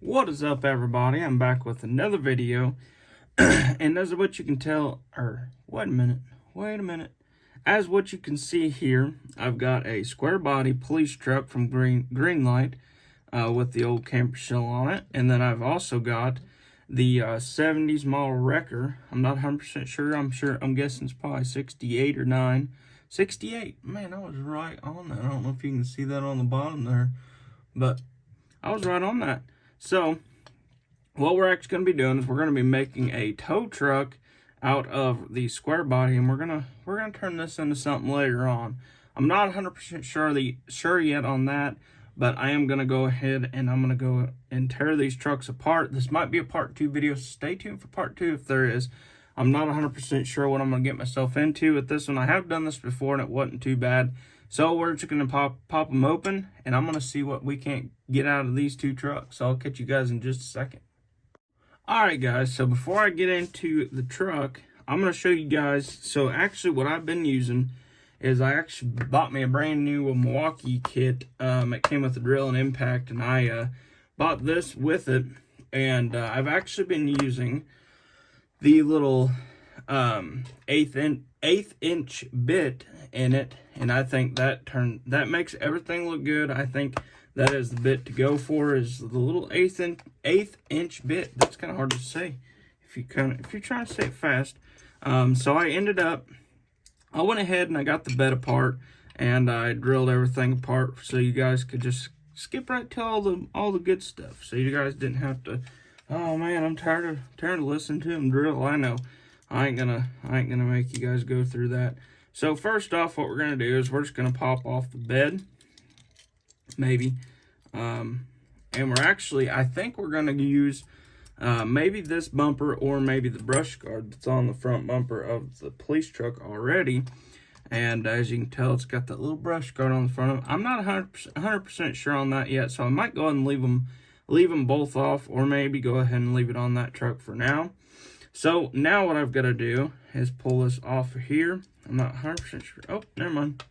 What is up, everybody? I'm back with another video. And as what you can tell, wait a minute. As what you can see here, I've got a square body police truck from Greenlight with the old camper shell on it. And then I've also got the 70s model wrecker. I'm not 100% sure. I'm guessing it's probably 68 or 9. 68. Man, I was right on that. I don't know if you can see that on the bottom there, but I was right on that. So what we're actually going to be doing is we're going to be making a tow truck out of the square body, and we're gonna turn this into something later on. I'm not 100% sure yet on that, but I am going to go ahead and I'm going to go and tear these trucks apart. This might be a part 2 video, so stay tuned for part 2 if there is. I'm not 100% sure what I'm going to get myself into with this one. I have done this before and it wasn't too bad. So we're just going to pop them open, and I'm going to see what we can get out of these two trucks. So I'll catch you guys in just a second. Alright guys, so before I get into the truck, I'm going to show you guys. So actually what I've been using is I actually bought me a brand new Milwaukee kit. It came with a drill and impact, and I bought this with it. And I've actually been using the little eighth inch bit in it, and I think that makes everything look good. I think that is the bit to go for, is the little eighth inch bit. That's kind of hard to say if you're trying to say it fast. So I went ahead and I got the bed apart, and I drilled everything apart so you guys could just skip right to all the good stuff, so you guys didn't have to. Oh man, I'm tired of listening to him drill. I know. I ain't gonna make you guys go through that. So first off, what we're gonna do is we're just gonna pop off the bed, maybe, and I think we're gonna use maybe this bumper or maybe the brush guard that's on the front bumper of the police truck already. And as you can tell, it's got that little brush guard on the front of it. I'm not 100% sure on that yet, so I might go ahead and leave them both off, or maybe go ahead and leave it on that truck for now. So now what I've got to do is pull this off of here. I'm not 100% sure. Oh, never mind.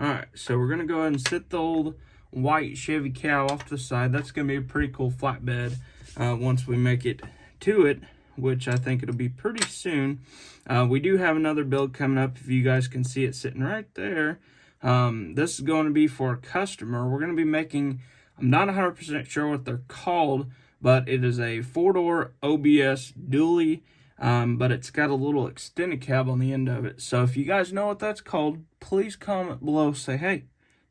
Alright, so we're going to go ahead and sit the old white Chevy cow off to the side. That's going to be a pretty cool flatbed once we make it to it, which I think it'll be pretty soon. We do have another build coming up, if you guys can see it sitting right there. This is going to be for a customer. We're going to be making, I'm not 100% sure what they're called, but it is a 4-door OBS dually, but it's got a little extended cab on the end of it. So if you guys know what that's called, please comment below. Say, hey,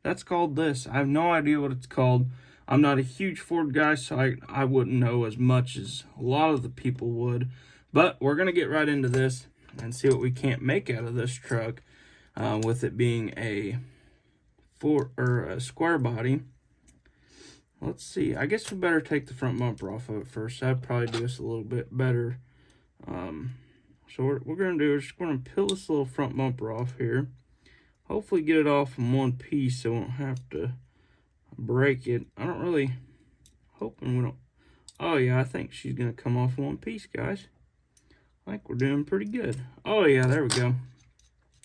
that's called this. I have no idea what it's called. I'm not a huge Ford guy, so I wouldn't know as much as a lot of the people would. But we're going to get right into this and see what we can't make out of this truck, with it being a square body. Let's see. I guess we better take the front bumper off of it first. That'd probably do us a little bit better. So what we're going to do is just going to peel this little front bumper off here. Hopefully get it off in one piece so we won't have to break it. Hoping we don't. Oh yeah, I think she's going to come off in one piece, guys. I think we're doing pretty good. Oh yeah, there we go.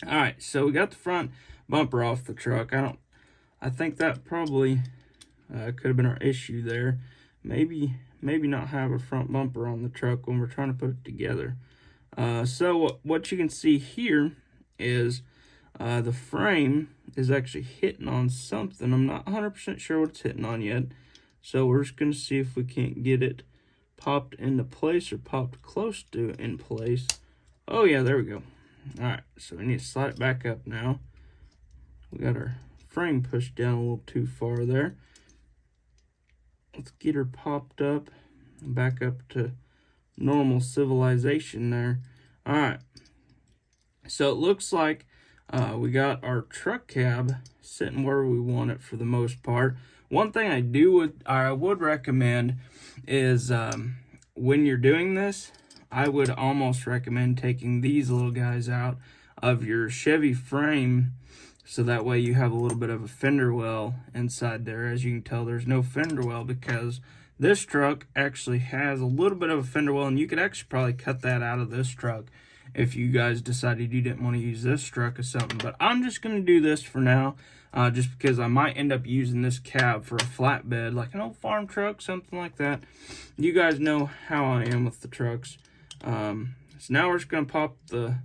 Alright, so we got the front bumper off the truck. I think that probably could have been our issue there. Maybe not have a front bumper on the truck when we're trying to put it together. So what you can see here is the frame is actually hitting on something. I'm not 100% sure what it's hitting on yet. So we're just going to see if we can't get it popped into place or popped close to in place. Oh yeah, there we go. Alright, so we need to slide it back up now. We got our frame pushed down a little too far there. Let's get her popped up and back up to normal civilization there. Alright, so it looks like we got our truck cab sitting where we want it for the most part. One thing I would recommend is when you're doing this, I would almost recommend taking these little guys out of your Chevy frame, so that way you have a little bit of a fender well inside there. As you can tell, there's no fender well because this truck actually has a little bit of a fender well, and you could actually probably cut that out of this truck if you guys decided you didn't want to use this truck or something. But I'm just going to do this for now, just because I might end up using this cab for a flatbed, like an old farm truck, something like that. You guys know how I am with the trucks. So now we're just going to pop the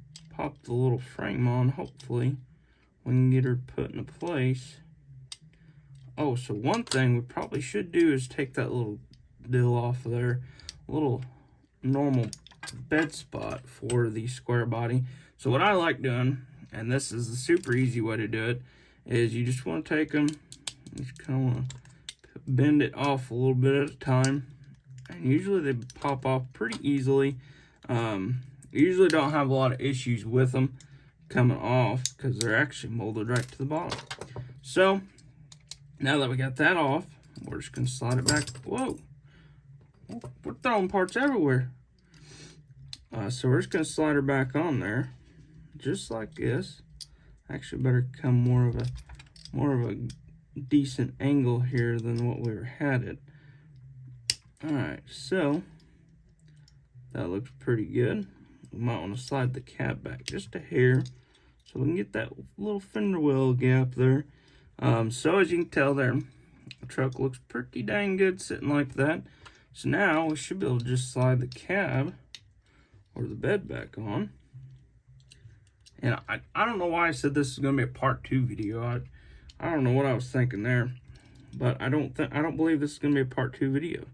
little frame on. Hopefully we can get her put into place. Oh, so one thing we probably should do is take that little deal off of there, little normal bed spot for the square body. So what I like doing, and this is the super easy way to do it, is you just want to take them, just kind of want to bend it off a little bit at a time, and usually they pop off pretty easily. Usually don't have a lot of issues with them coming off because they're actually molded right to the bottom. So now that we got that off, we're just going to slide it back. Whoa, we're throwing parts everywhere. So we're just going to slide her back on there, just like this. Actually, better come more of a decent angle here than what we had it. All right, so that looks pretty good. We might want to slide the cab back just a hair, so we can get that little fender well gap there. So as you can tell there, the truck looks pretty dang good sitting like that. So now we should be able to just slide the cab or the bed back on. And I don't know why I said this is going to be a part 2 video. I don't know what I was thinking there, but I don't believe this is going to be a part 2 video.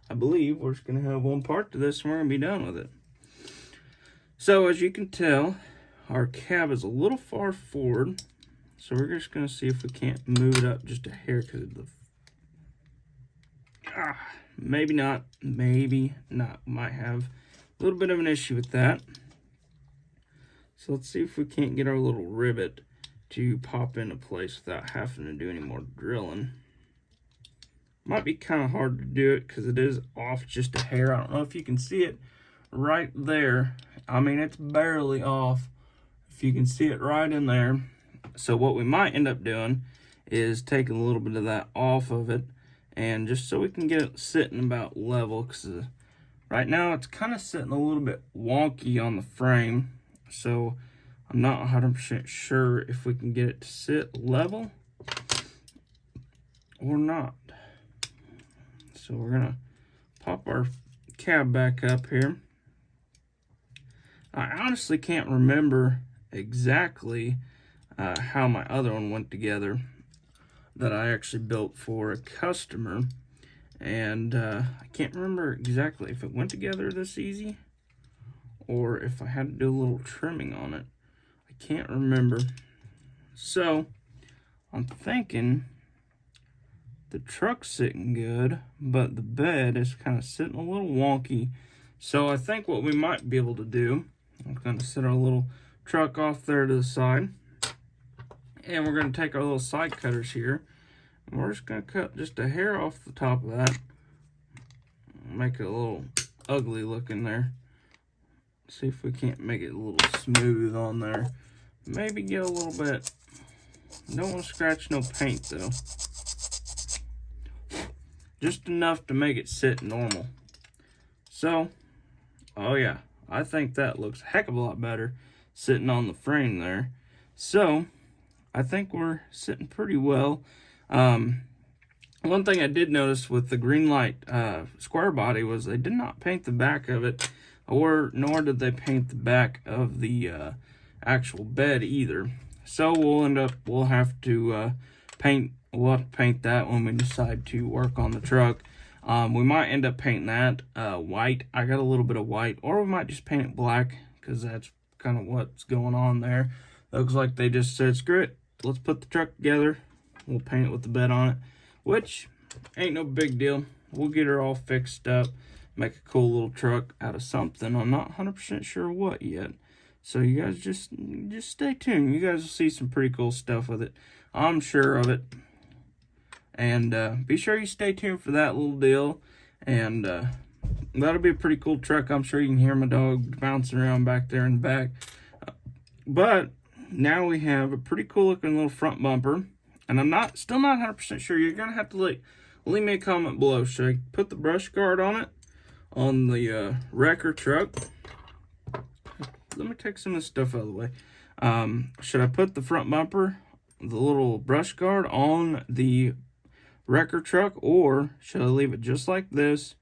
I believe we're just going to have one part to this and we're going to be done with it. So as you can tell, our cab is a little far forward. So we're just going to see if we can't move it up just a hair because of the... maybe not. Maybe not. Might have a little bit of an issue with that. So let's see if we can't get our little rivet to pop into place without having to do any more drilling. Might be kind of hard to do it because it is off just a hair. I don't know if you can see it right there. I mean, it's barely off. If you can see it right in there. So what we might end up doing is taking a little bit of that off of it, and just so we can get it sitting about level, because right now it's kind of sitting a little bit wonky on the frame. So I'm not 100% sure if we can get it to sit level or not. So we're gonna pop our cab back up here. I honestly can't remember exactly how my other one went together that I actually built for a customer, and I can't remember exactly if it went together this easy or if I had to do a little trimming on it. I can't remember. So I'm thinking the truck's sitting good, but the bed is kind of sitting a little wonky. So I think what we might be able to do, I'm going to set our little truck off there to the side, and we're going to take our little side cutters here, and we're just going to cut just a hair off the top of that, make it a little ugly looking there. See if we can't make it a little smooth on there. Maybe get a little bit, don't want to scratch no paint though. Just enough to make it sit normal. So, oh yeah, I think that looks a heck of a lot better sitting on the frame there. So, I think we're sitting pretty well. One thing I did notice with the Greenlight square body was they did not paint the back of it, nor did they paint the back of the actual bed either. So we'll have to paint that when we decide to work on the truck. We might end up painting that white. I got a little bit of white, or we might just paint it black because that's kind of what's going on there. Looks like they just said, screw it, let's put the truck together. We'll paint it with the bed on it, which ain't no big deal. We'll get her all fixed up, make a cool little truck out of something. I'm not 100% sure what yet. So you guys just stay tuned. You guys will see some pretty cool stuff with it. I'm sure of it. And be sure you stay tuned for that little deal. And that'll be a pretty cool truck. I'm sure you can hear my dog bouncing around back there in the back. But now we have a pretty cool looking little front bumper. And I'm still not 100% sure. You're going to have to leave me a comment below. Should I put the brush guard on it? On the wrecker truck? let me take some of this stuff out of the way. Should I put the front bumper, the little brush guard, on the wrecker truck, or should I leave it just like this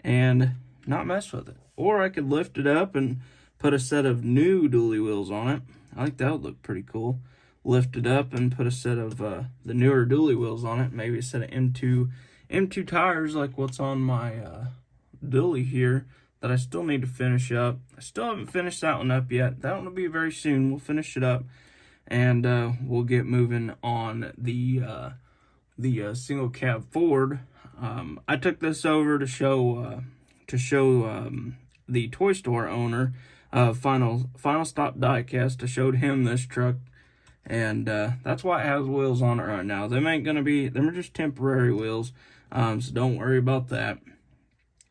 and not mess with it? Or I could lift it up and put a set of new dually wheels on it. I think that would look pretty cool. Lift it up and put a set of the newer dually wheels on it. Maybe a set of M2 tires like what's on my dually here that I still need to finish up. I still haven't finished that one up yet. That one will be very soon. We'll finish it up, and we'll get moving on the single cab Ford. I took this over to show the toy store owner, Final Stop Diecast. I showed him this truck, and that's why it has wheels on it right now. Them ain't gonna be, them are just temporary wheels, so don't worry about that.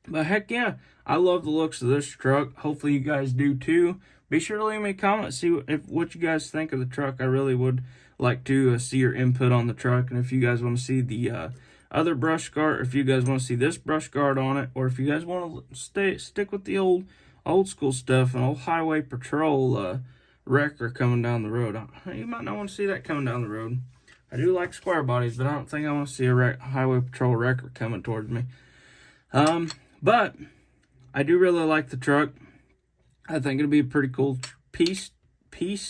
But heck yeah, I love the looks of this truck. Hopefully you guys do too. Be sure to leave me a comment, see what you guys think of the truck. I really would like to see your input on the truck, and if you guys want to see the other brush guard, or if you guys want to see this brush guard on it, or if you guys want to stick with the old school stuff, an old highway patrol wrecker coming down the road. You might not want to see that coming down the road. I do like square bodies, but I don't think I want to see a highway patrol wrecker coming towards me. But I do really like the truck. I think it'll be a pretty cool piece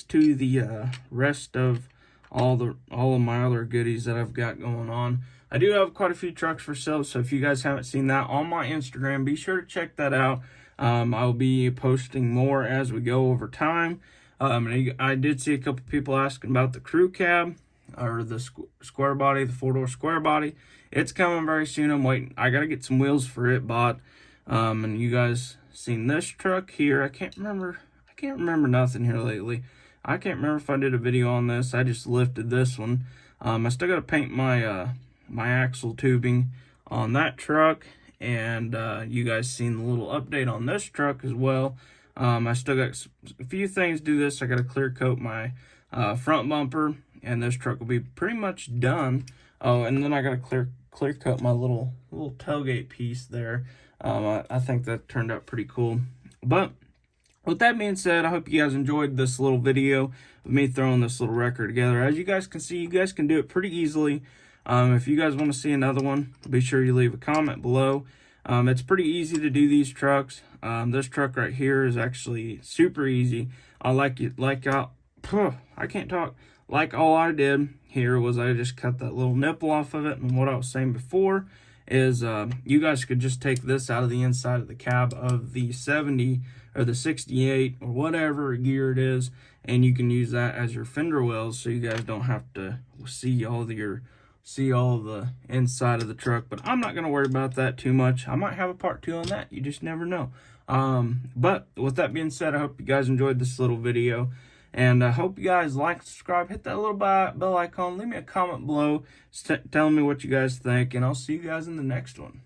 to the rest of all of my other goodies that I've got going on. I do have quite a few trucks for sale, so if you guys haven't seen that on my Instagram, be sure to check that out. I'll be posting more as we go over time. I did see a couple people asking about the crew cab, or the square body, the 4-door square body. It's coming very soon. I'm waiting. I gotta get some wheels for it bought. And you guys seen this truck here. I can't remember nothing here lately. I can't remember if I did a video on this. I just lifted this one. I still gotta paint my my axle tubing on that truck, and you guys seen the little update on this truck as well. I still got a few things to do this. I gotta clear coat my front bumper, and this truck will be pretty much done. Oh, and then I gotta clear cut my little tailgate piece there. I think that turned out pretty cool. But with that being said, I hope you guys enjoyed this little video of me throwing this little wrecker together. As you guys can see, you guys can do it pretty easily. If you guys want to see another one, be sure you leave a comment below. It's pretty easy to do these trucks. This truck right here is actually super easy. I can't talk. Like, all I did here was I just cut that little nipple off of it, and what I was saying before is you guys could just take this out of the inside of the cab of the 70 or the 68 or whatever gear it is, and you can use that as your fender wells, so you guys don't have to see all the inside of the truck. But I'm not going to worry about that too much. I might have a part 2 on that. You just never know. But with that being said, I hope you guys enjoyed this little video. And I hope you guys like, subscribe, hit that little bell icon, leave me a comment below telling me what you guys think, and I'll see you guys in the next one.